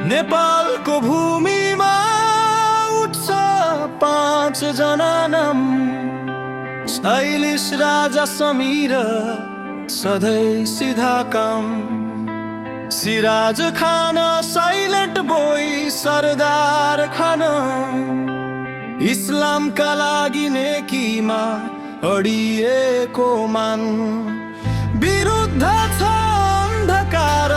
नेपालको भूमिमा उठ्छ 5 जना नाम। स्टाइलिश राजा समीर सधैँ सिधा काम। सिराज खान साइलेन्ट बोय सरदार खान। इस्लामका लागि नेकीमा अडिएको मान। विरुद्ध छ अन्धकार,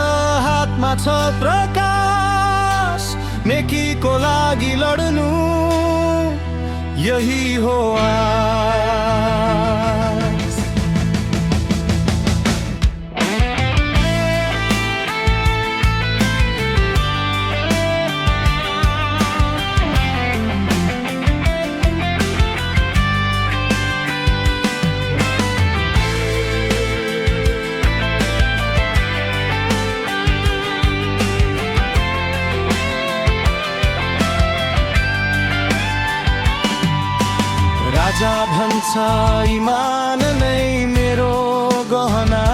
हातमा छ प्रकाश। नेकीको लागि लड्नु यही हो आस। राजा भन्छ इमान नै मेरो गहना।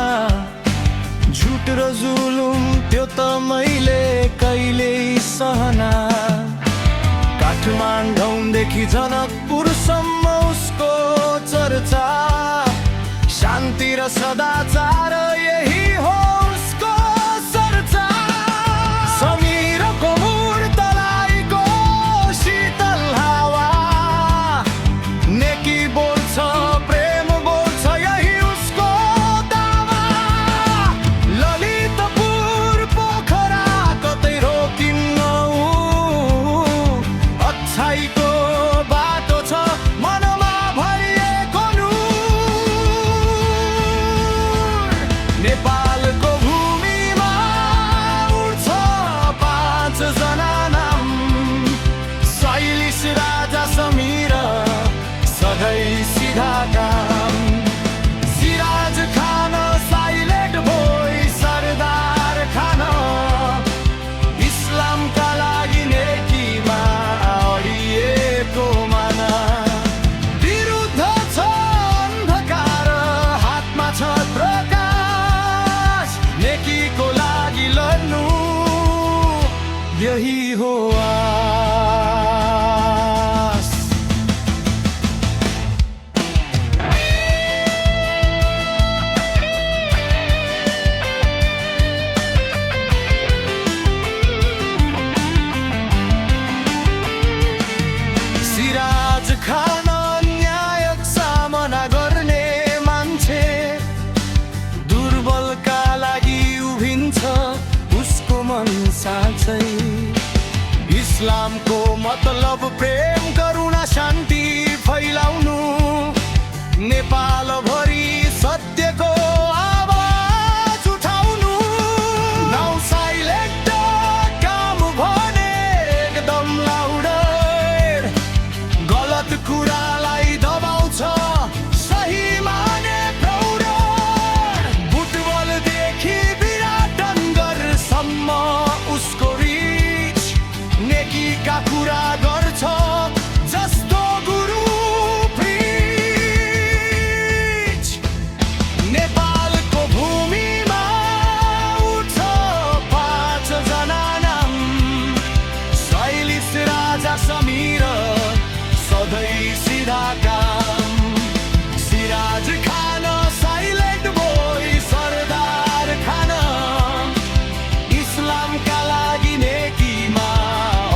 झुट र जुलुम त्यो त मैले कहिल्यै सहना। काठमाडौँदेखि जनकपुरसम्म उसको चर्चा। शान्ति र सदाचार यही हो उसको चर्चा। समीरको मूर्तलाईको शीतल हावा। नेकी बोल्छ, प्रेम बोल्छ, यही उसको दावा। ललितपुर पोखरा कतै रोकिन्न ऊ। अच्छाइको बाटो छ मनमा भरिएको नूर। नेपालको भूमिमा उठ्छ 5 जना नाम। स्टाइलिश राजा समीर सधैँ सिधा काम। सिराज खान साइलेन्ट बोय सरदार खान। इस्लामका लागि नेकीमा अडिएको मान। विरुद्ध छ अन्धकार, हातमा छ प्रकाश। नेकीको लागि लड्नु यही हो आस। सिराज खान न्यायको सामना गर्ने मान्छे। दुर्बलका लागि उभिन्छ उसको मन साँच्चै। इस्लामको मतलब प्रेम, करुणा, शान्ति फैलाउनु। नेपाल भरि सत्यको आवाज उठाउनु। नाउ साइलेन्ट काम भने एकदम लाउडर। गलत कुरालाई दबाउँछ सही माने प्रौढर। बुटवलदेखि विराटनगरसम्म उसको रिच। नेकीका कुरा गर्छ जस्तो गुरु प्रिच। नेपालको भूमिमा उठ्छ 5 जना नाम। स्टाइलिश राजा समीर सधैँ सिधा काम। सिराज खान साइलेन्ट बोय सरदार खान। इस्लामका लागि नेकीमा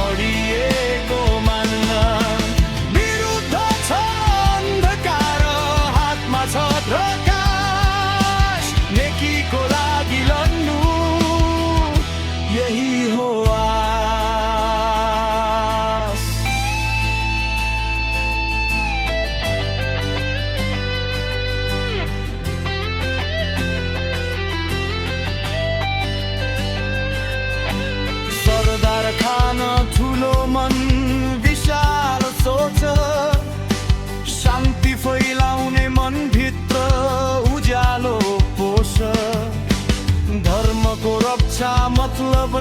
अडिएको मान। विरुद्ध छ अन्धकार, हातमा छ प्रकाश। नेकीको लागि लड्नु यही हो आस। सरदार खान ठुलो मन, विशाल सोच। शान्ति फैलाउने मनभित्र उज्यालो पोष। धर्मको रक्षा मतलब